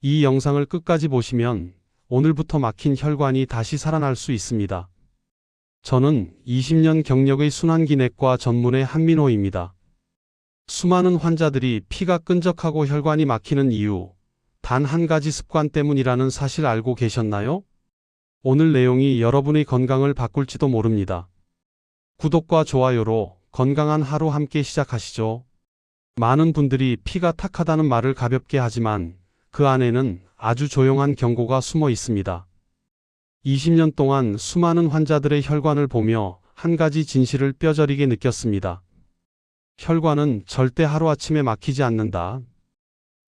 이 영상을 끝까지 보시면 오늘부터 막힌 혈관이 다시 살아날 수 있습니다. 저는 20년 경력의 순환기내과 전문의 한민호입니다. 수많은 환자들이 피가 끈적하고 혈관이 막히는 이유, 단 한 가지 습관 때문이라는 사실 알고 계셨나요? 오늘 내용이 여러분의 건강을 바꿀지도 모릅니다. 구독과 좋아요로 건강한 하루 함께 시작하시죠. 많은 분들이 피가 탁하다는 말을 가볍게 하지만 그 안에는 아주 조용한 경고가 숨어 있습니다. 20년 동안 수많은 환자들의 혈관을 보며 한 가지 진실을 뼈저리게 느꼈습니다. 혈관은 절대 하루아침에 막히지 않는다.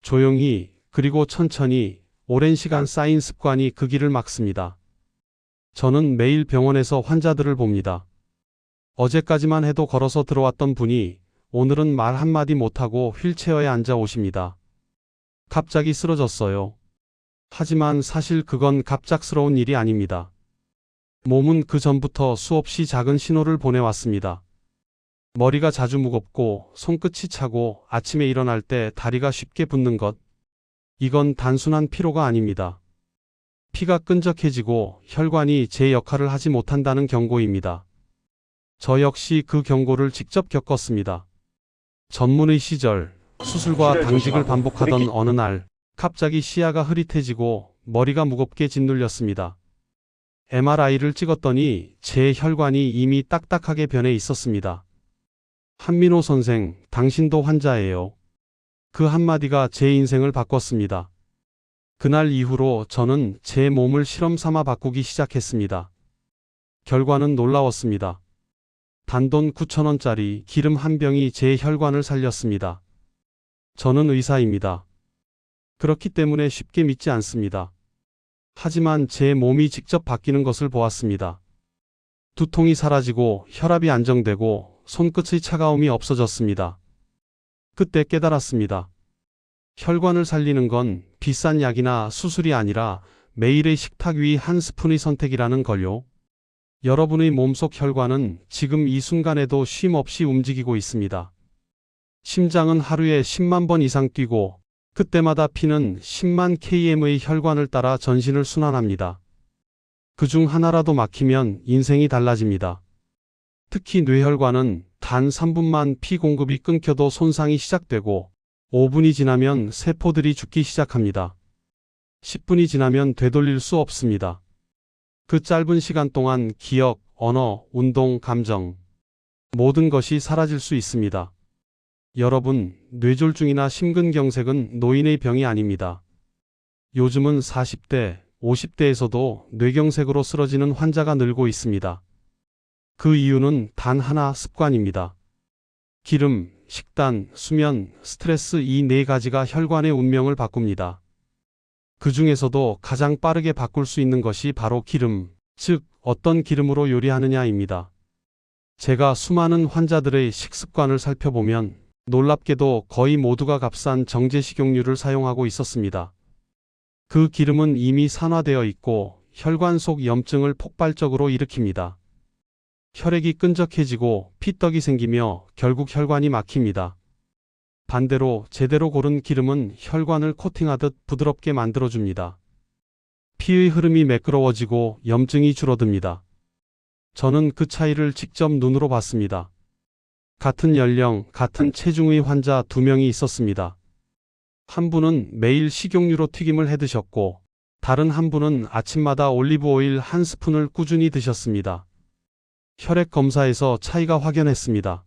조용히, 그리고 천천히 오랜 시간 쌓인 습관이 그 길을 막습니다. 저는 매일 병원에서 환자들을 봅니다. 어제까지만 해도 걸어서 들어왔던 분이 오늘은 말 한마디 못하고 휠체어에 앉아 오십니다. 갑자기 쓰러졌어요. 하지만 사실 그건 갑작스러운 일이 아닙니다. 몸은 그 전부터 수없이 작은 신호를 보내왔습니다. 머리가 자주 무겁고 손끝이 차고 아침에 일어날 때 다리가 쉽게 붓는 것. 이건 단순한 피로가 아닙니다. 피가 끈적해지고 혈관이 제 역할을 하지 못한다는 경고입니다. 저 역시 그 경고를 직접 겪었습니다. 전문의 시절, 수술과 당직을 반복하던 어느 날, 갑자기 시야가 흐릿해지고 머리가 무겁게 짓눌렸습니다. MRI를 찍었더니 제 혈관이 이미 딱딱하게 변해 있었습니다. 한민호 선생, 당신도 환자예요. 그 한마디가 제 인생을 바꿨습니다. 그날 이후로 저는 제 몸을 실험 삼아 바꾸기 시작했습니다. 결과는 놀라웠습니다. 단돈 9,000원짜리 기름 한 병이 제 혈관을 살렸습니다. 저는 의사입니다. 그렇기 때문에 쉽게 믿지 않습니다. 하지만 제 몸이 직접 바뀌는 것을 보았습니다. 두통이 사라지고 혈압이 안정되고 손끝의 차가움이 없어졌습니다. 그때 깨달았습니다. 혈관을 살리는 건 비싼 약이나 수술이 아니라 매일의 식탁 위 한 스푼의 선택이라는 걸요. 여러분의 몸속 혈관은 지금 이 순간에도 쉼 없이 움직이고 있습니다. 심장은 하루에 10만 번 이상 뛰고 그때마다 피는 10만 km의 혈관을 따라 전신을 순환합니다. 그중 하나라도 막히면 인생이 달라집니다. 특히 뇌혈관은 단 3분만 피 공급이 끊겨도 손상이 시작되고 5분이 지나면 세포들이 죽기 시작합니다. 10분이 지나면 되돌릴 수 없습니다. 그 짧은 시간 동안 기억, 언어, 운동, 감정, 모든 것이 사라질 수 있습니다. 여러분, 뇌졸중이나 심근경색은 노인의 병이 아닙니다. 요즘은 40대, 50대에서도 뇌경색으로 쓰러지는 환자가 늘고 있습니다. 그 이유는 단 하나, 습관입니다. 기름, 식단, 수면, 스트레스 이 네 가지가 혈관의 운명을 바꿉니다. 그 중에서도 가장 빠르게 바꿀 수 있는 것이 바로 기름, 즉 어떤 기름으로 요리하느냐입니다. 제가 수많은 환자들의 식습관을 살펴보면 놀랍게도 거의 모두가 값싼 정제 식용유를 사용하고 있었습니다. 그 기름은 이미 산화되어 있고 혈관 속 염증을 폭발적으로 일으킵니다. 혈액이 끈적해지고 피떡이 생기며 결국 혈관이 막힙니다. 반대로 제대로 고른 기름은 혈관을 코팅하듯 부드럽게 만들어줍니다. 피의 흐름이 매끄러워지고 염증이 줄어듭니다. 저는 그 차이를 직접 눈으로 봤습니다. 같은 연령, 같은 체중의 환자 2명이 있었습니다. 한 분은 매일 식용유로 튀김을 해 드셨고 다른 한 분은 아침마다 올리브 오일 한 스푼을 꾸준히 드셨습니다. 혈액 검사에서 차이가 확연했습니다.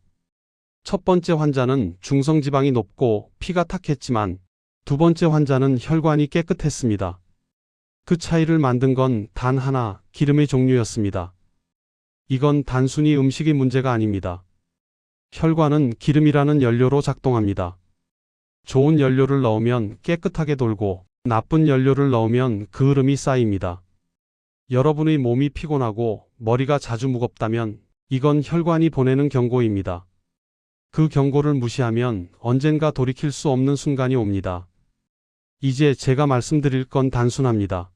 첫 번째 환자는 중성지방이 높고 피가 탁했지만 두 번째 환자는 혈관이 깨끗했습니다. 그 차이를 만든 건 단 하나, 기름의 종류였습니다. 이건 단순히 음식의 문제가 아닙니다. 혈관은 기름이라는 연료로 작동합니다. 좋은 연료를 넣으면 깨끗하게 돌고 나쁜 연료를 넣으면 그 흐름이 쌓입니다. 여러분의 몸이 피곤하고 머리가 자주 무겁다면 이건 혈관이 보내는 경고입니다. 그 경고를 무시하면 언젠가 돌이킬 수 없는 순간이 옵니다. 이제 제가 말씀드릴 건 단순합니다.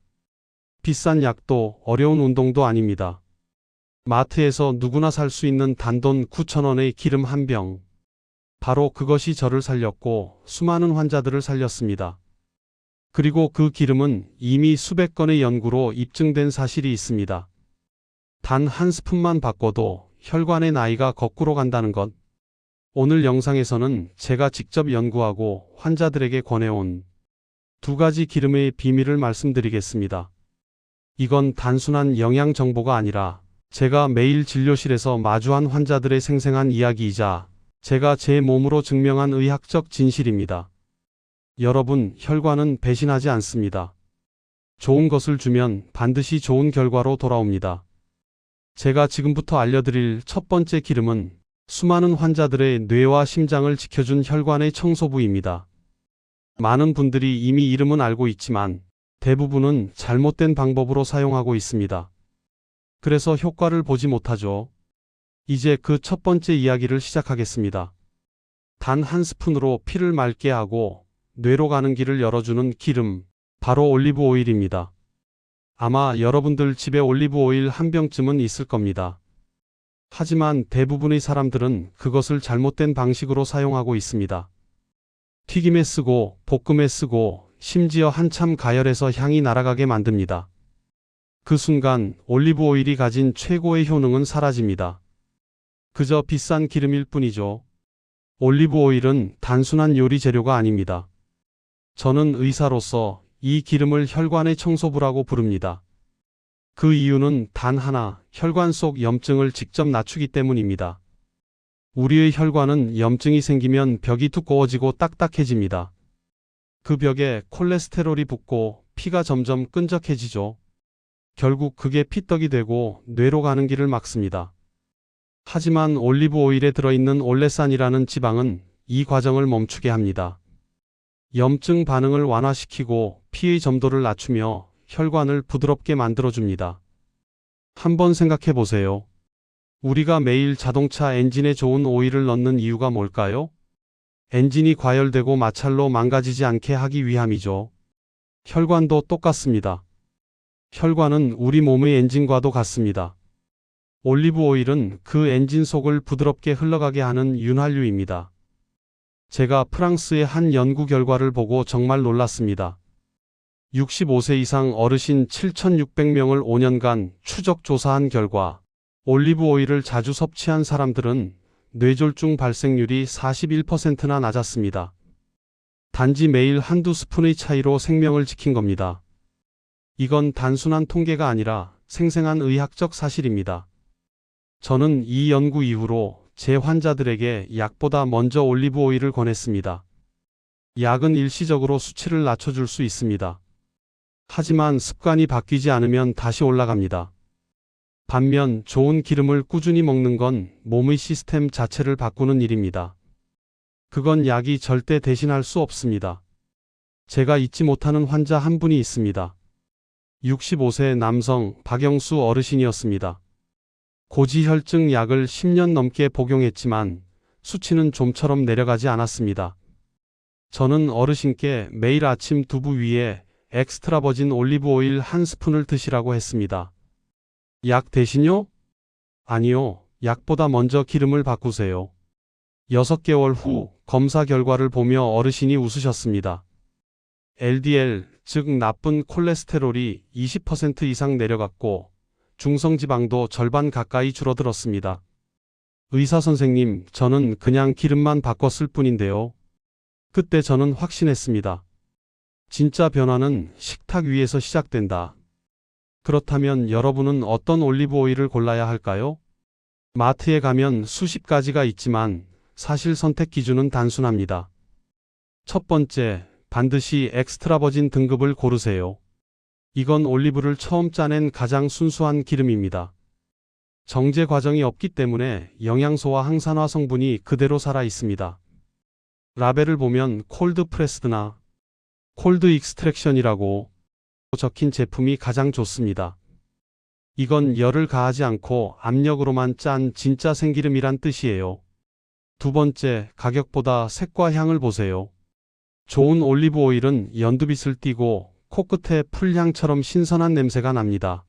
비싼 약도 어려운 운동도 아닙니다. 마트에서 누구나 살 수 있는 단돈 9,000원의 기름 한 병. 바로 그것이 저를 살렸고 수많은 환자들을 살렸습니다. 그리고 그 기름은 이미 수백 건의 연구로 입증된 사실이 있습니다. 단 한 스푼만 바꿔도 혈관의 나이가 거꾸로 간다는 것. 오늘 영상에서는 제가 직접 연구하고 환자들에게 권해온 두 가지 기름의 비밀을 말씀드리겠습니다. 이건 단순한 영양 정보가 아니라 제가 매일 진료실에서 마주한 환자들의 생생한 이야기이자 제가 제 몸으로 증명한 의학적 진실입니다. 여러분, 혈관은 배신하지 않습니다. 좋은 것을 주면 반드시 좋은 결과로 돌아옵니다. 제가 지금부터 알려드릴 첫 번째 기름은 수많은 환자들의 뇌와 심장을 지켜준 혈관의 청소부입니다. 많은 분들이 이미 이름은 알고 있지만 대부분은 잘못된 방법으로 사용하고 있습니다. 그래서 효과를 보지 못하죠. 이제 그 첫 번째 이야기를 시작하겠습니다. 단 한 스푼으로 피를 맑게 하고 뇌로 가는 길을 열어주는 기름, 바로 올리브 오일입니다. 아마 여러분들 집에 올리브 오일 한 병쯤은 있을 겁니다. 하지만 대부분의 사람들은 그것을 잘못된 방식으로 사용하고 있습니다. 튀김에 쓰고 볶음에 쓰고 심지어 한참 가열해서 향이 날아가게 만듭니다. 그 순간 올리브 오일이 가진 최고의 효능은 사라집니다. 그저 비싼 기름일 뿐이죠. 올리브 오일은 단순한 요리 재료가 아닙니다. 저는 의사로서 이 기름을 혈관의 청소부라고 부릅니다. 그 이유는 단 하나, 혈관 속 염증을 직접 낮추기 때문입니다. 우리의 혈관은 염증이 생기면 벽이 두꺼워지고 딱딱해집니다. 그 벽에 콜레스테롤이 붙고 피가 점점 끈적해지죠. 결국 그게 피떡이 되고 뇌로 가는 길을 막습니다. 하지만 올리브 오일에 들어있는 올레산이라는 지방은 이 과정을 멈추게 합니다. 염증 반응을 완화시키고 피의 점도를 낮추며 혈관을 부드럽게 만들어줍니다. 한번 생각해 보세요. 우리가 매일 자동차 엔진에 좋은 오일을 넣는 이유가 뭘까요? 엔진이 과열되고 마찰로 망가지지 않게 하기 위함이죠. 혈관도 똑같습니다. 혈관은 우리 몸의 엔진과도 같습니다. 올리브 오일은 그 엔진 속을 부드럽게 흘러가게 하는 윤활유입니다. 제가 프랑스의 한 연구 결과를 보고 정말 놀랐습니다. 65세 이상 어르신 7,600명을 5년간 추적 조사한 결과 올리브 오일을 자주 섭취한 사람들은 뇌졸중 발생률이 41%나 낮았습니다. 단지 매일 한두 스푼의 차이로 생명을 지킨 겁니다. 이건 단순한 통계가 아니라 생생한 의학적 사실입니다. 저는 이 연구 이후로 제 환자들에게 약보다 먼저 올리브 오일을 권했습니다. 약은 일시적으로 수치를 낮춰줄 수 있습니다. 하지만 습관이 바뀌지 않으면 다시 올라갑니다. 반면 좋은 기름을 꾸준히 먹는 건 몸의 시스템 자체를 바꾸는 일입니다. 그건 약이 절대 대신할 수 없습니다. 제가 잊지 못하는 환자 한 분이 있습니다. 65세 남성 박영수 어르신이었습니다. 고지혈증 약을 10년 넘게 복용했지만 수치는 좀처럼 내려가지 않았습니다. 저는 어르신께 매일 아침 두부 위에 엑스트라 버진 올리브 오일 한 스푼을 드시라고 했습니다. 약 대신요? 아니요. 약보다 먼저 기름을 바꾸세요. 6개월 후 검사 결과를 보며 어르신이 웃으셨습니다. LDL, 즉 나쁜 콜레스테롤이 20% 이상 내려갔고 중성지방도 절반 가까이 줄어들었습니다. 의사 선생님, 저는 그냥 기름만 바꿨을 뿐인데요. 그때 저는 확신했습니다. 진짜 변화는 식탁 위에서 시작된다. 그렇다면 여러분은 어떤 올리브 오일을 골라야 할까요? 마트에 가면 수십 가지가 있지만 사실 선택 기준은 단순합니다. 첫 번째, 반드시 엑스트라 버진 등급을 고르세요. 이건 올리브를 처음 짜낸 가장 순수한 기름입니다. 정제 과정이 없기 때문에 영양소와 항산화 성분이 그대로 살아 있습니다. 라벨을 보면 콜드 프레스드나 콜드 익스트랙션이라고 적힌 제품이 가장 좋습니다. 이건 열을 가하지 않고 압력으로만 짠 진짜 생기름이란 뜻이에요. 두 번째, 가격보다 색과 향을 보세요. 좋은 올리브 오일은 연두빛을 띠고 코끝에 풀향처럼 신선한 냄새가 납니다.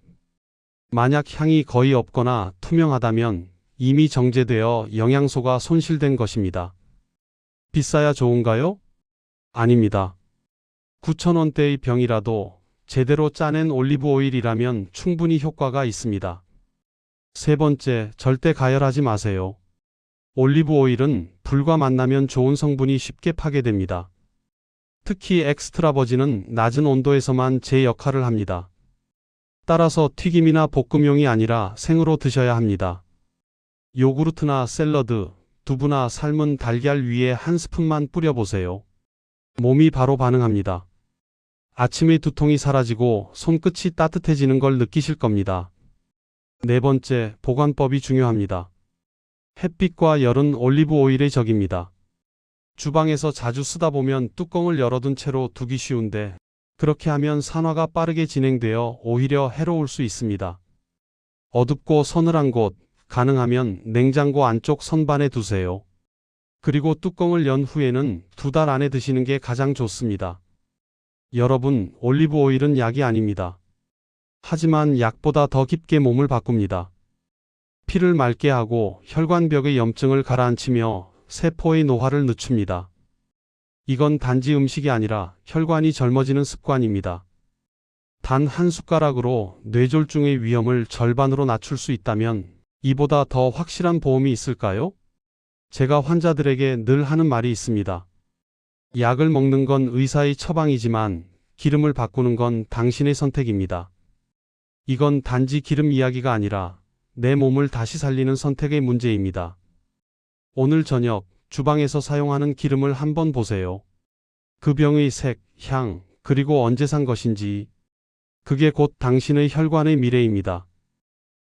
만약 향이 거의 없거나 투명하다면 이미 정제되어 영양소가 손실된 것입니다. 비싸야 좋은가요? 아닙니다. 9,000원대의 병이라도 제대로 짜낸 올리브 오일이라면 충분히 효과가 있습니다. 세 번째, 절대 가열하지 마세요. 올리브 오일은 불과 만나면 좋은 성분이 쉽게 파괴됩니다. 특히 엑스트라 버진은 낮은 온도에서만 제 역할을 합니다. 따라서 튀김이나 볶음용이 아니라 생으로 드셔야 합니다. 요구르트나 샐러드, 두부나 삶은 달걀 위에 한 스푼만 뿌려보세요. 몸이 바로 반응합니다. 아침의 두통이 사라지고 손끝이 따뜻해지는 걸 느끼실 겁니다. 네 번째, 보관법이 중요합니다. 햇빛과 열은 올리브 오일의 적입니다. 주방에서 자주 쓰다 보면 뚜껑을 열어둔 채로 두기 쉬운데 그렇게 하면 산화가 빠르게 진행되어 오히려 해로울 수 있습니다. 어둡고 서늘한 곳, 가능하면 냉장고 안쪽 선반에 두세요. 그리고 뚜껑을 연 후에는 2달 안에 드시는 게 가장 좋습니다. 여러분, 올리브 오일은 약이 아닙니다. 하지만 약보다 더 깊게 몸을 바꿉니다. 피를 맑게 하고 혈관벽의 염증을 가라앉히며 세포의 노화를 늦춥니다. 이건 단지 음식이 아니라 혈관이 젊어지는 습관입니다. 단 한 숟가락으로 뇌졸중의 위험을 절반으로 낮출 수 있다면 이보다 더 확실한 보험이 있을까요? 제가 환자들에게 늘 하는 말이 있습니다. 약을 먹는 건 의사의 처방이지만 기름을 바꾸는 건 당신의 선택입니다. 이건 단지 기름 이야기가 아니라 내 몸을 다시 살리는 선택의 문제입니다. 오늘 저녁 주방에서 사용하는 기름을 한번 보세요. 그 병의 색, 향, 그리고 언제 산 것인지. 그게 곧 당신의 혈관의 미래입니다.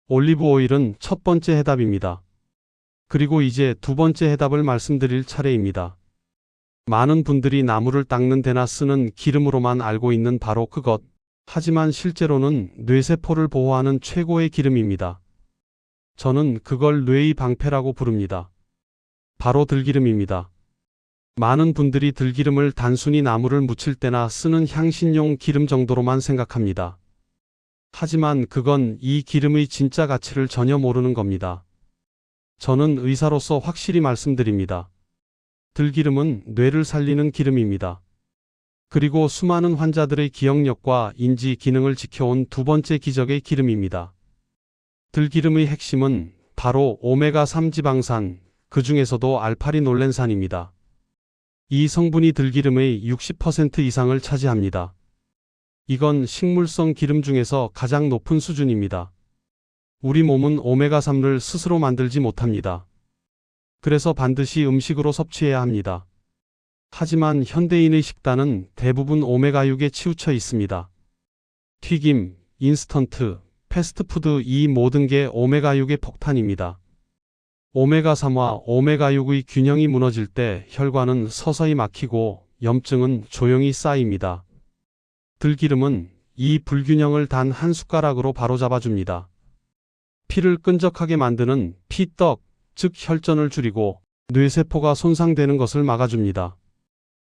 올리브 오일은 첫 번째 해답입니다. 그리고 이제 두 번째 해답을 말씀드릴 차례입니다. 많은 분들이 나무를 닦는 데나 쓰는 기름으로만 알고 있는 바로 그것. 하지만 실제로는 뇌세포를 보호하는 최고의 기름입니다. 저는 그걸 뇌의 방패라고 부릅니다. 바로 들기름입니다. 많은 분들이 들기름을 단순히 나무를 무칠 때나 쓰는 향신용 기름 정도로만 생각합니다. 하지만 그건 이 기름의 진짜 가치를 전혀 모르는 겁니다. 저는 의사로서 확실히 말씀드립니다. 들기름은 뇌를 살리는 기름입니다. 그리고 수많은 환자들의 기억력과 인지 기능을 지켜온 두 번째 기적의 기름입니다. 들기름의 핵심은 바로 오메가3 지방산, 그 중에서도 알파리놀렌산입니다. 이 성분이 들기름의 60% 이상을 차지합니다. 이건 식물성 기름 중에서 가장 높은 수준입니다. 우리 몸은 오메가3를 스스로 만들지 못합니다. 그래서 반드시 음식으로 섭취해야 합니다. 하지만 현대인의 식단은 대부분 오메가6에 치우쳐 있습니다. 튀김, 인스턴트, 패스트푸드 이 모든 게 오메가6의 폭탄입니다. 오메가3와 오메가6의 균형이 무너질 때 혈관은 서서히 막히고 염증은 조용히 쌓입니다. 들기름은 이 불균형을 단 한 숟가락으로 바로잡아줍니다. 피를 끈적하게 만드는 피떡, 즉 혈전을 줄이고 뇌세포가 손상되는 것을 막아줍니다.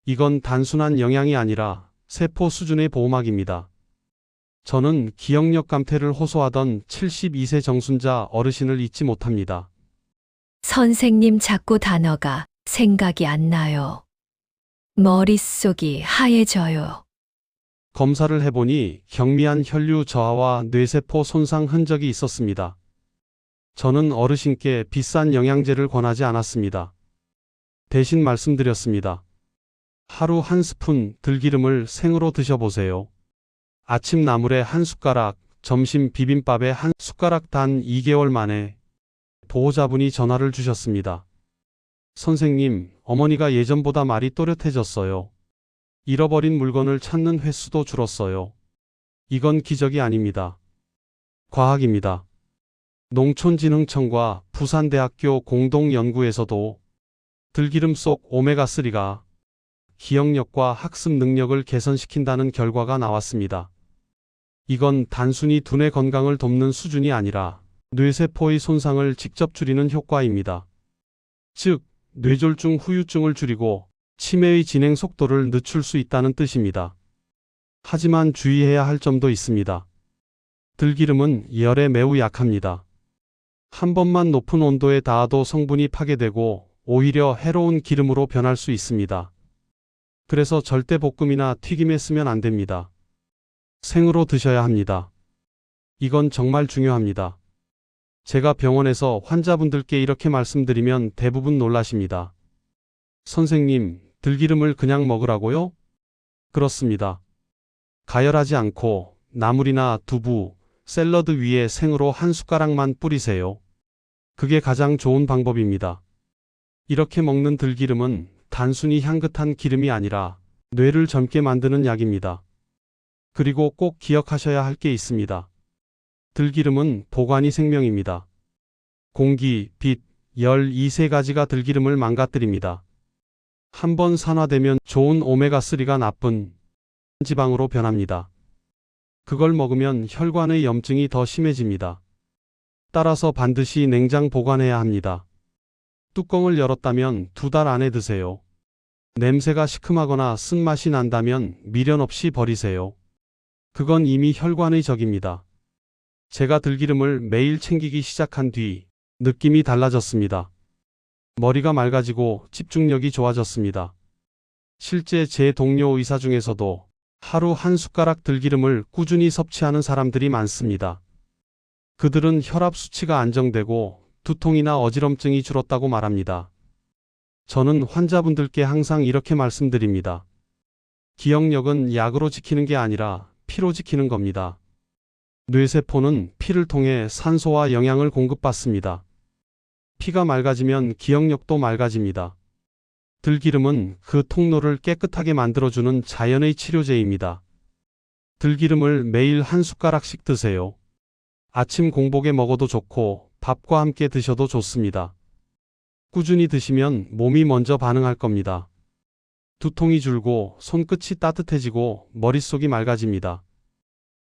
이건 단순한 영양이 아니라 세포 수준의 보호막입니다. 저는 기억력 감퇴를 호소하던 72세 정순자 어르신을 잊지 못합니다. 선생님 자꾸 단어가 생각이 안 나요. 머릿속이 하얘져요. 검사를 해보니 경미한 혈류 저하와 뇌세포 손상 흔적이 있었습니다. 저는 어르신께 비싼 영양제를 권하지 않았습니다. 대신 말씀드렸습니다. 하루 한 스푼 들기름을 생으로 드셔보세요. 아침 나물에 한 숟가락, 점심 비빔밥에 한 숟가락. 단 2개월 만에 보호자분이 전화를 주셨습니다. 선생님, 어머니가 예전보다 말이 또렷해졌어요. 잃어버린 물건을 찾는 횟수도 줄었어요. 이건 기적이 아닙니다. 과학입니다. 농촌진흥청과 부산대학교 공동연구에서도 들기름 속 오메가3가 기억력과 학습 능력을 개선시킨다는 결과가 나왔습니다. 이건 단순히 두뇌 건강을 돕는 수준이 아니라 뇌세포의 손상을 직접 줄이는 효과입니다. 즉, 뇌졸중 후유증을 줄이고 치매의 진행 속도를 늦출 수 있다는 뜻입니다. 하지만 주의해야 할 점도 있습니다. 들기름은 열에 매우 약합니다. 한 번만 높은 온도에 닿아도 성분이 파괴되고 오히려 해로운 기름으로 변할 수 있습니다. 그래서 절대 볶음이나 튀김에 쓰면 안 됩니다. 생으로 드셔야 합니다. 이건 정말 중요합니다. 제가 병원에서 환자분들께 이렇게 말씀드리면 대부분 놀라십니다. 선생님, 들기름을 그냥 먹으라고요? 그렇습니다. 가열하지 않고 나물이나 두부, 샐러드 위에 생으로 한 숟가락만 뿌리세요. 그게 가장 좋은 방법입니다. 이렇게 먹는 들기름은 단순히 향긋한 기름이 아니라 뇌를 젊게 만드는 약입니다. 그리고 꼭 기억하셔야 할 게 있습니다. 들기름은 보관이 생명입니다. 공기, 빛, 열 이 세 가지가 들기름을 망가뜨립니다. 한번 산화되면 좋은 오메가3가 나쁜 지방으로 변합니다. 그걸 먹으면 혈관의 염증이 더 심해집니다. 따라서 반드시 냉장 보관해야 합니다. 뚜껑을 열었다면 2달 안에 드세요. 냄새가 시큼하거나 쓴맛이 난다면 미련 없이 버리세요. 그건 이미 혈관의 적입니다. 제가 들기름을 매일 챙기기 시작한 뒤 느낌이 달라졌습니다. 머리가 맑아지고 집중력이 좋아졌습니다. 실제 제 동료 의사 중에서도 하루 한 숟가락 들기름을 꾸준히 섭취하는 사람들이 많습니다. 그들은 혈압 수치가 안정되고 두통이나 어지럼증이 줄었다고 말합니다. 저는 환자분들께 항상 이렇게 말씀드립니다. 기억력은 약으로 지키는 게 아니라 피로 지키는 겁니다. 뇌세포는 피를 통해 산소와 영양을 공급받습니다. 피가 맑아지면 기억력도 맑아집니다. 들기름은 그 통로를 깨끗하게 만들어주는 자연의 치료제입니다. 들기름을 매일 한 숟가락씩 드세요. 아침 공복에 먹어도 좋고 밥과 함께 드셔도 좋습니다. 꾸준히 드시면 몸이 먼저 반응할 겁니다. 두통이 줄고 손끝이 따뜻해지고 머릿속이 맑아집니다.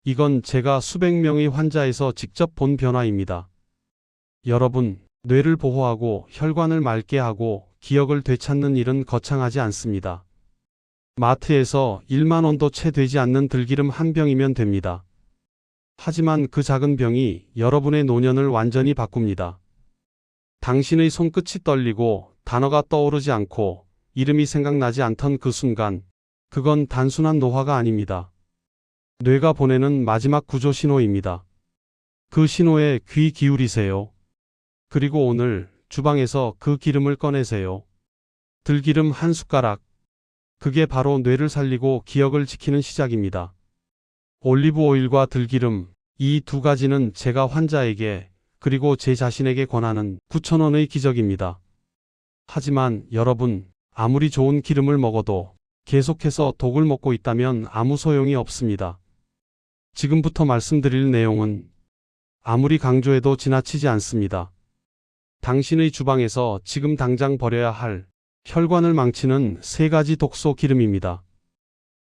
이건 제가 수백 명의 환자에서 직접 본 변화입니다. 여러분, 뇌를 보호하고 혈관을 맑게 하고 기억을 되찾는 일은 거창하지 않습니다. 마트에서 1만 원도 채 되지 않는 들기름 한 병이면 됩니다. 하지만 그 작은 병이 여러분의 노년을 완전히 바꿉니다. 당신의 손끝이 떨리고 단어가 떠오르지 않고 이름이 생각나지 않던 그 순간, 그건 단순한 노화가 아닙니다. 뇌가 보내는 마지막 구조 신호입니다. 그 신호에 귀 기울이세요. 그리고 오늘 주방에서 그 기름을 꺼내세요. 들기름 한 숟가락. 그게 바로 뇌를 살리고 기억을 지키는 시작입니다. 올리브 오일과 들기름, 이 두 가지는 제가 환자에게 그리고 제 자신에게 권하는 9,000원의 기적입니다. 하지만 여러분, 아무리 좋은 기름을 먹어도 계속해서 독을 먹고 있다면 아무 소용이 없습니다. 지금부터 말씀드릴 내용은 아무리 강조해도 지나치지 않습니다. 당신의 주방에서 지금 당장 버려야 할 혈관을 망치는 3가지 독소 기름입니다.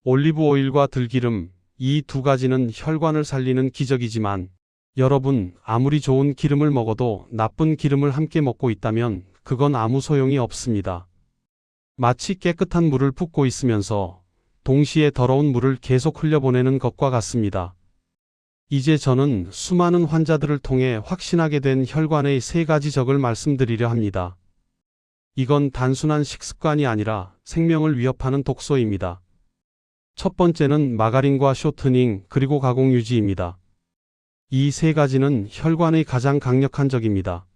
올리브 오일과 들기름, 이 두 가지는 혈관을 살리는 기적이지만 여러분, 아무리 좋은 기름을 먹어도 나쁜 기름을 함께 먹고 있다면 그건 아무 소용이 없습니다. 마치 깨끗한 물을 붓고 있으면서 동시에 더러운 물을 계속 흘려보내는 것과 같습니다. 이제 저는 수많은 환자들을 통해 확신하게 된 혈관의 3가지 적을 말씀드리려 합니다. 이건 단순한 식습관이 아니라 생명을 위협하는 독소입니다. 첫 번째는 마가린과 쇼트닝 그리고 가공유지입니다. 이 3가지는 혈관의 가장 강력한 적입니다.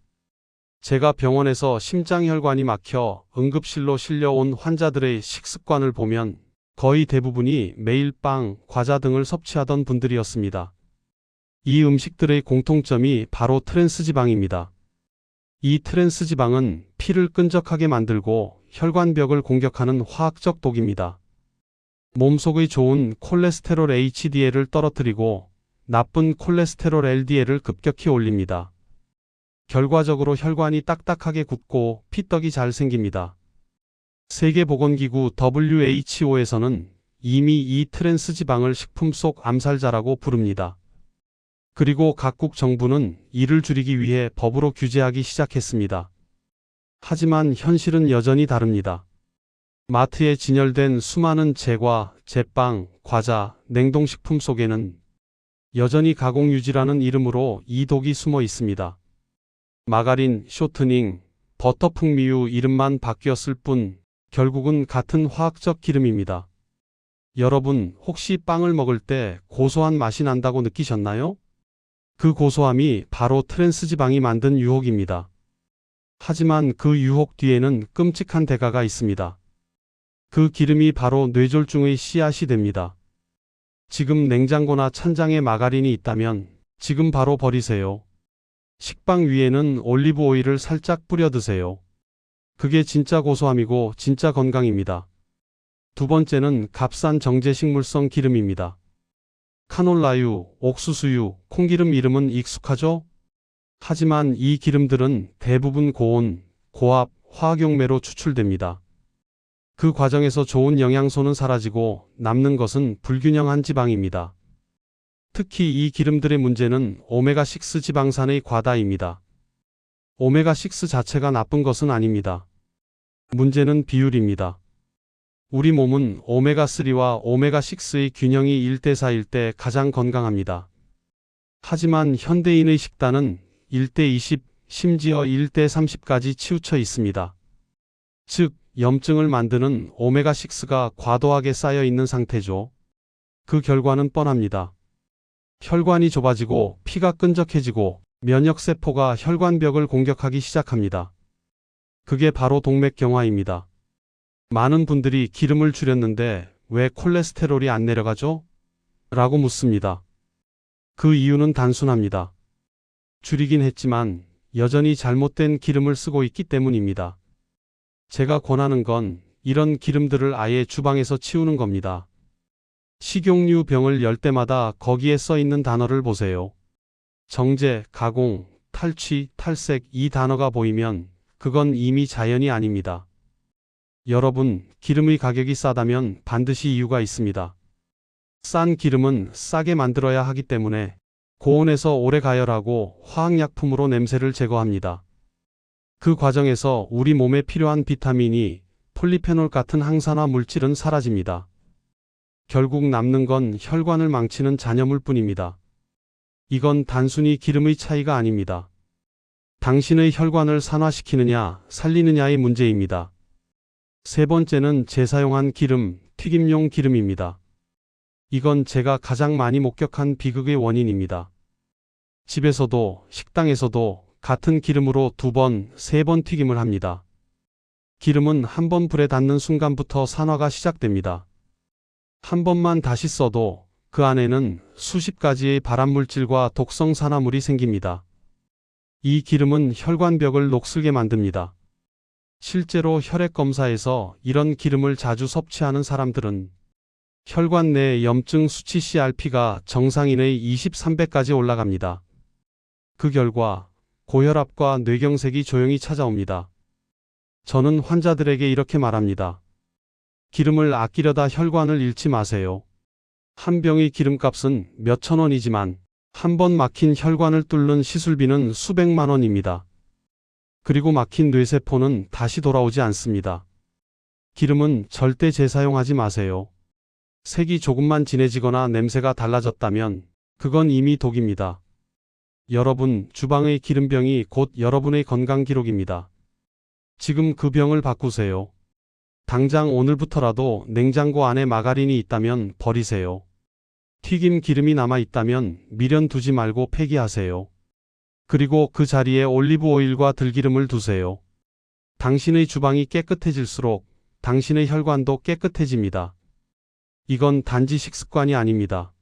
제가 병원에서 심장혈관이 막혀 응급실로 실려온 환자들의 식습관을 보면 거의 대부분이 매일 빵, 과자 등을 섭취하던 분들이었습니다. 이 음식들의 공통점이 바로 트랜스지방입니다. 이 트랜스지방은 피를 끈적하게 만들고 혈관벽을 공격하는 화학적 독입니다. 몸속의 좋은 콜레스테롤 HDL을 떨어뜨리고 나쁜 콜레스테롤 LDL을 급격히 올립니다. 결과적으로 혈관이 딱딱하게 굳고 피떡이 잘 생깁니다. 세계보건기구 WHO에서는 이미 이 트랜스지방을 식품 속 암살자라고 부릅니다. 그리고 각국 정부는 이를 줄이기 위해 법으로 규제하기 시작했습니다. 하지만 현실은 여전히 다릅니다. 마트에 진열된 수많은 제과, 제빵, 과자, 냉동식품 속에는 여전히 가공유지라는 이름으로 이 독이 숨어 있습니다. 마가린, 쇼트닝, 버터 풍미유 이름만 바뀌었을 뿐 결국은 같은 화학적 기름입니다. 여러분, 혹시 빵을 먹을 때 고소한 맛이 난다고 느끼셨나요? 그 고소함이 바로 트랜스지방이 만든 유혹입니다. 하지만 그 유혹 뒤에는 끔찍한 대가가 있습니다. 그 기름이 바로 뇌졸중의 씨앗이 됩니다. 지금 냉장고나 찬장에 마가린이 있다면 지금 바로 버리세요. 식빵 위에는 올리브 오일을 살짝 뿌려 드세요. 그게 진짜 고소함이고 진짜 건강입니다. 두 번째는 값싼 정제식물성 기름입니다. 카놀라유, 옥수수유, 콩기름 이름은 익숙하죠? 하지만 이 기름들은 대부분 고온, 고압, 화학용매로 추출됩니다. 그 과정에서 좋은 영양소는 사라지고 남는 것은 불균형한 지방입니다. 특히 이 기름들의 문제는 오메가6 지방산의 과다입니다. 오메가6 자체가 나쁜 것은 아닙니다. 문제는 비율입니다. 우리 몸은 오메가3와 오메가6의 균형이 1대4일 때 가장 건강합니다. 하지만 현대인의 식단은 1대20, 심지어 1대30까지 치우쳐 있습니다. 즉, 염증을 만드는 오메가6가 과도하게 쌓여 있는 상태죠. 그 결과는 뻔합니다. 혈관이 좁아지고 피가 끈적해지고 면역세포가 혈관벽을 공격하기 시작합니다. 그게 바로 동맥경화입니다. 많은 분들이 기름을 줄였는데 왜 콜레스테롤이 안 내려가죠? 라고 묻습니다. 그 이유는 단순합니다. 줄이긴 했지만 여전히 잘못된 기름을 쓰고 있기 때문입니다. 제가 권하는 건 이런 기름들을 아예 주방에서 치우는 겁니다. 식용유 병을 열 때마다 거기에 써 있는 단어를 보세요. 정제, 가공, 탈취, 탈색 이 단어가 보이면 그건 이미 자연이 아닙니다. 여러분, 기름의 가격이 싸다면 반드시 이유가 있습니다. 싼 기름은 싸게 만들어야 하기 때문에 고온에서 오래 가열하고 화학약품으로 냄새를 제거합니다. 그 과정에서 우리 몸에 필요한 비타민이 폴리페놀 같은 항산화 물질은 사라집니다. 결국 남는 건 혈관을 망치는 잔여물 뿐입니다. 이건 단순히 기름의 차이가 아닙니다. 당신의 혈관을 산화시키느냐, 살리느냐의 문제입니다. 세 번째는 재사용한 기름, 튀김용 기름입니다. 이건 제가 가장 많이 목격한 비극의 원인입니다. 집에서도 식당에서도 같은 기름으로 2번, 3번 튀김을 합니다. 기름은 한 번 불에 닿는 순간부터 산화가 시작됩니다. 한 번만 다시 써도 그 안에는 수십 가지의 발암물질과 독성 산화물이 생깁니다. 이 기름은 혈관벽을 녹슬게 만듭니다. 실제로 혈액 검사에서 이런 기름을 자주 섭취하는 사람들은 혈관 내 염증 수치 CRP가 정상인의 23배까지 올라갑니다. 그 결과 고혈압과 뇌경색이 조용히 찾아옵니다. 저는 환자들에게 이렇게 말합니다. 기름을 아끼려다 혈관을 잃지 마세요. 한 병의 기름값은 몇천 원이지만 한 번 막힌 혈관을 뚫는 시술비는 수백만 원입니다. 그리고 막힌 뇌세포는 다시 돌아오지 않습니다. 기름은 절대 재사용하지 마세요. 색이 조금만 진해지거나 냄새가 달라졌다면 그건 이미 독입니다. 여러분, 주방의 기름병이 곧 여러분의 건강 기록입니다. 지금 그 병을 바꾸세요. 당장 오늘부터라도 냉장고 안에 마가린이 있다면 버리세요. 튀김 기름이 남아 있다면 미련 두지 말고 폐기하세요. 그리고 그 자리에 올리브 오일과 들기름을 두세요. 당신의 주방이 깨끗해질수록 당신의 혈관도 깨끗해집니다. 이건 단지 식습관이 아닙니다.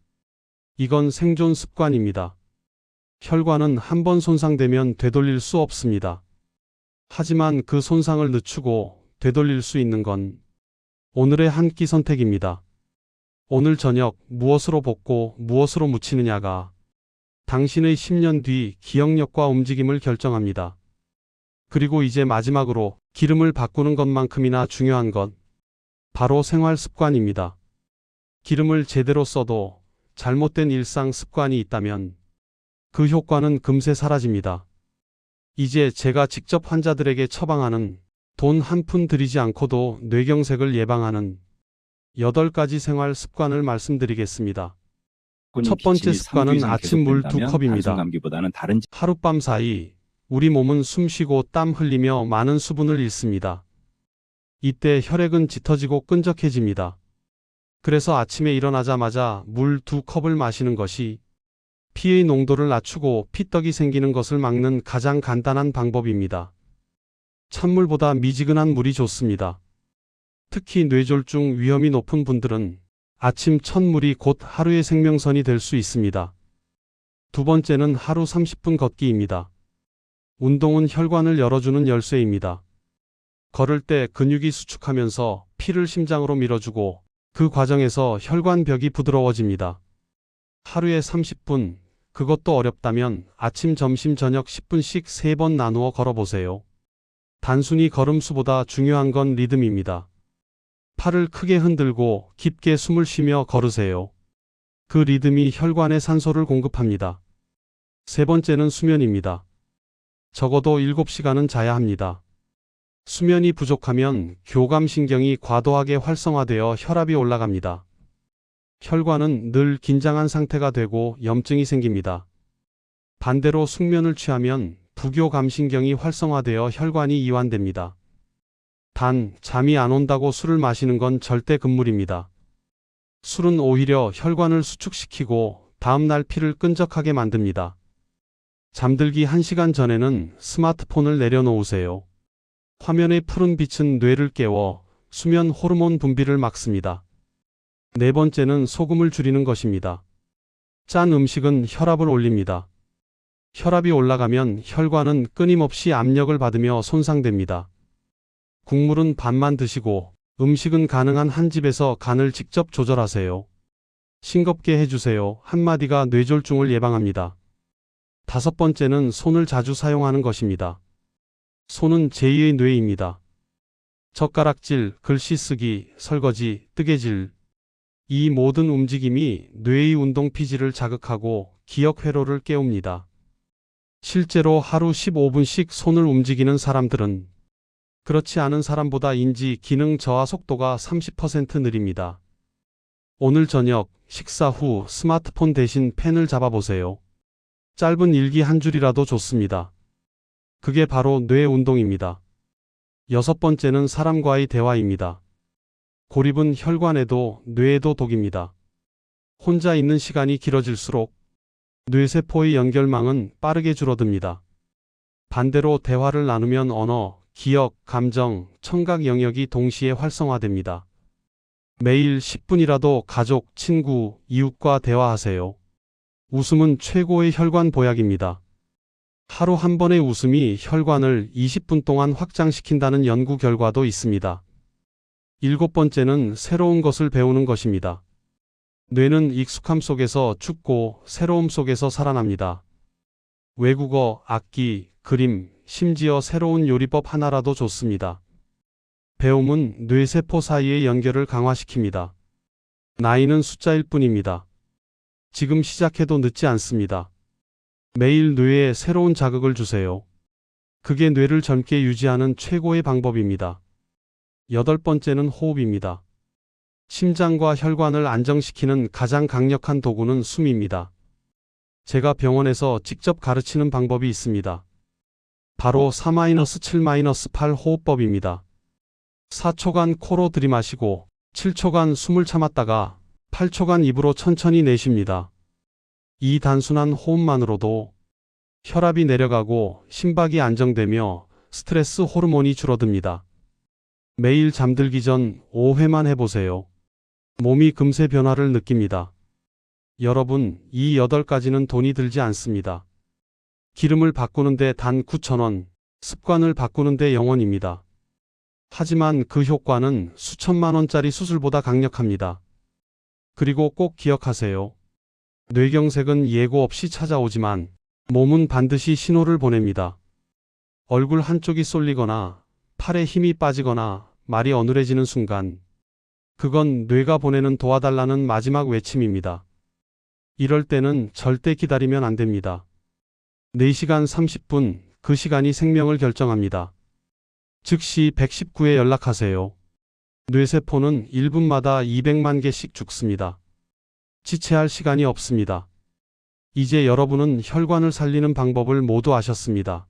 이건 생존 습관입니다. 혈관은 한 번 손상되면 되돌릴 수 없습니다. 하지만 그 손상을 늦추고 되돌릴 수 있는 건 오늘의 한 끼 선택입니다. 오늘 저녁 무엇으로 볶고 무엇으로 무치느냐가 당신의 10년 뒤 기억력과 움직임을 결정합니다. 그리고 이제 마지막으로 기름을 바꾸는 것만큼이나 중요한 것, 바로 생활 습관입니다. 기름을 제대로 써도 잘못된 일상 습관이 있다면 그 효과는 금세 사라집니다. 이제 제가 직접 환자들에게 처방하는 돈 한 푼 들이지 않고도 뇌경색을 예방하는 8가지 생활 습관을 말씀드리겠습니다. 첫 번째 습관은 아침 물 2컵입니다. 하룻밤 사이 우리 몸은 숨쉬고 땀 흘리며 많은 수분을 잃습니다. 이때 혈액은 짙어지고 끈적해집니다. 그래서 아침에 일어나자마자 물 2컵을 마시는 것이 피의 농도를 낮추고 피떡이 생기는 것을 막는 가장 간단한 방법입니다. 찬물보다 미지근한 물이 좋습니다. 특히 뇌졸중 위험이 높은 분들은 아침 첫 물이 곧 하루의 생명선이 될 수 있습니다. 두 번째는 하루 30분 걷기입니다. 운동은 혈관을 열어주는 열쇠입니다. 걸을 때 근육이 수축하면서 피를 심장으로 밀어주고 그 과정에서 혈관벽이 부드러워집니다. 하루에 30분, 그것도 어렵다면 아침, 점심, 저녁 10분씩 3번 나누어 걸어보세요. 단순히 걸음수보다 중요한 건 리듬입니다. 팔을 크게 흔들고 깊게 숨을 쉬며 걸으세요. 그 리듬이 혈관에 산소를 공급합니다. 세 번째는 수면입니다. 적어도 7시간은 자야 합니다. 수면이 부족하면 교감신경이 과도하게 활성화되어 혈압이 올라갑니다. 혈관은 늘 긴장한 상태가 되고 염증이 생깁니다. 반대로 숙면을 취하면 부교감신경이 활성화되어 혈관이 이완됩니다. 단, 잠이 안 온다고 술을 마시는 건 절대 금물입니다. 술은 오히려 혈관을 수축시키고 다음날 피를 끈적하게 만듭니다. 잠들기 1시간 전에는 스마트폰을 내려놓으세요. 화면의 푸른 빛은 뇌를 깨워 수면 호르몬 분비를 막습니다. 네 번째는 소금을 줄이는 것입니다. 짠 음식은 혈압을 올립니다. 혈압이 올라가면 혈관은 끊임없이 압력을 받으며 손상됩니다. 국물은 반만 드시고 음식은 가능한 한 집에서 간을 직접 조절하세요. 싱겁게 해주세요. 한마디가 뇌졸중을 예방합니다. 다섯 번째는 손을 자주 사용하는 것입니다. 손은 제2의 뇌입니다. 젓가락질, 글씨 쓰기, 설거지, 뜨개질. 이 모든 움직임이 뇌의 운동 피질을 자극하고 기억 회로를 깨웁니다. 실제로 하루 15분씩 손을 움직이는 사람들은 그렇지 않은 사람보다 인지 기능 저하 속도가 30% 느립니다. 오늘 저녁 식사 후 스마트폰 대신 펜을 잡아보세요. 짧은 일기 한 줄이라도 좋습니다. 그게 바로 뇌 운동입니다. 여섯 번째는 사람과의 대화입니다. 고립은 혈관에도 뇌에도 독입니다. 혼자 있는 시간이 길어질수록 뇌세포의 연결망은 빠르게 줄어듭니다. 반대로 대화를 나누면 언어, 기억, 감정, 청각 영역이 동시에 활성화됩니다. 매일 10분이라도 가족, 친구, 이웃과 대화하세요. 웃음은 최고의 혈관 보약입니다. 하루 한 번의 웃음이 혈관을 20분 동안 확장시킨다는 연구 결과도 있습니다. 일곱 번째는 새로운 것을 배우는 것입니다. 뇌는 익숙함 속에서 죽고 새로움 속에서 살아납니다. 외국어, 악기, 그림, 심지어 새로운 요리법 하나라도 좋습니다. 배움은 뇌세포 사이의 연결을 강화시킵니다. 나이는 숫자일 뿐입니다. 지금 시작해도 늦지 않습니다. 매일 뇌에 새로운 자극을 주세요. 그게 뇌를 젊게 유지하는 최고의 방법입니다. 여덟 번째는 호흡입니다. 심장과 혈관을 안정시키는 가장 강력한 도구는 숨입니다. 제가 병원에서 직접 가르치는 방법이 있습니다. 바로 4-7-8 호흡법입니다. 4초간 코로 들이마시고 7초간 숨을 참았다가 8초간 입으로 천천히 내쉽니다. 이 단순한 호흡만으로도 혈압이 내려가고 심박이 안정되며 스트레스 호르몬이 줄어듭니다. 매일 잠들기 전 5회만 해보세요. 몸이 금세 변화를 느낍니다. 여러분, 이 8가지는 돈이 들지 않습니다. 기름을 바꾸는데 단 9,000원, 습관을 바꾸는데 0원입니다. 하지만 그 효과는 수천만 원짜리 수술보다 강력합니다. 그리고 꼭 기억하세요. 뇌경색은 예고 없이 찾아오지만 몸은 반드시 신호를 보냅니다. 얼굴 한쪽이 쏠리거나 팔에 힘이 빠지거나 말이 어눌해지는 순간 그건 뇌가 보내는 도와달라는 마지막 외침입니다. 이럴 때는 절대 기다리면 안 됩니다. 4시간 30분, 그 시간이 생명을 결정합니다. 즉시 119에 연락하세요. 뇌세포는 1분마다 200만 개씩 죽습니다. 지체할 시간이 없습니다. 이제 여러분은 혈관을 살리는 방법을 모두 아셨습니다.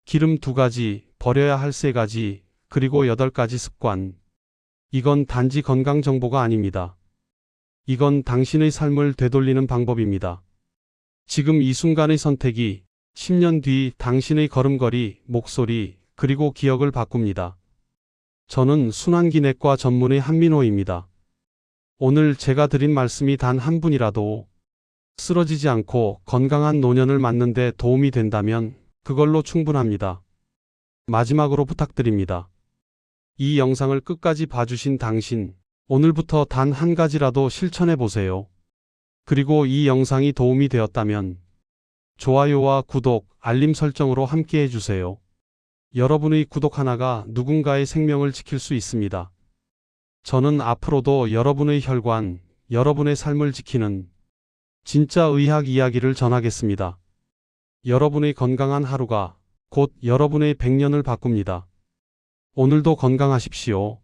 기름 2가지, 버려야 할 3가지, 그리고 8가지 습관. 이건 단지 건강 정보가 아닙니다. 이건 당신의 삶을 되돌리는 방법입니다. 지금 이 순간의 선택이 10년 뒤 당신의 걸음걸이, 목소리, 그리고 기억을 바꿉니다. 저는 순환기내과 전문의 한민호입니다. 오늘 제가 드린 말씀이 단 한 분이라도 쓰러지지 않고 건강한 노년을 맞는 데 도움이 된다면 그걸로 충분합니다. 마지막으로 부탁드립니다. 이 영상을 끝까지 봐주신 당신, 오늘부터 단 한 가지라도 실천해 보세요. 그리고 이 영상이 도움이 되었다면 좋아요와 구독, 알림 설정으로 함께 해주세요. 여러분의 구독 하나가 누군가의 생명을 지킬 수 있습니다. 저는 앞으로도 여러분의 혈관, 여러분의 삶을 지키는 진짜 의학 이야기를 전하겠습니다. 여러분의 건강한 하루가 곧 여러분의 100년을 바꿉니다. 오늘도 건강하십시오.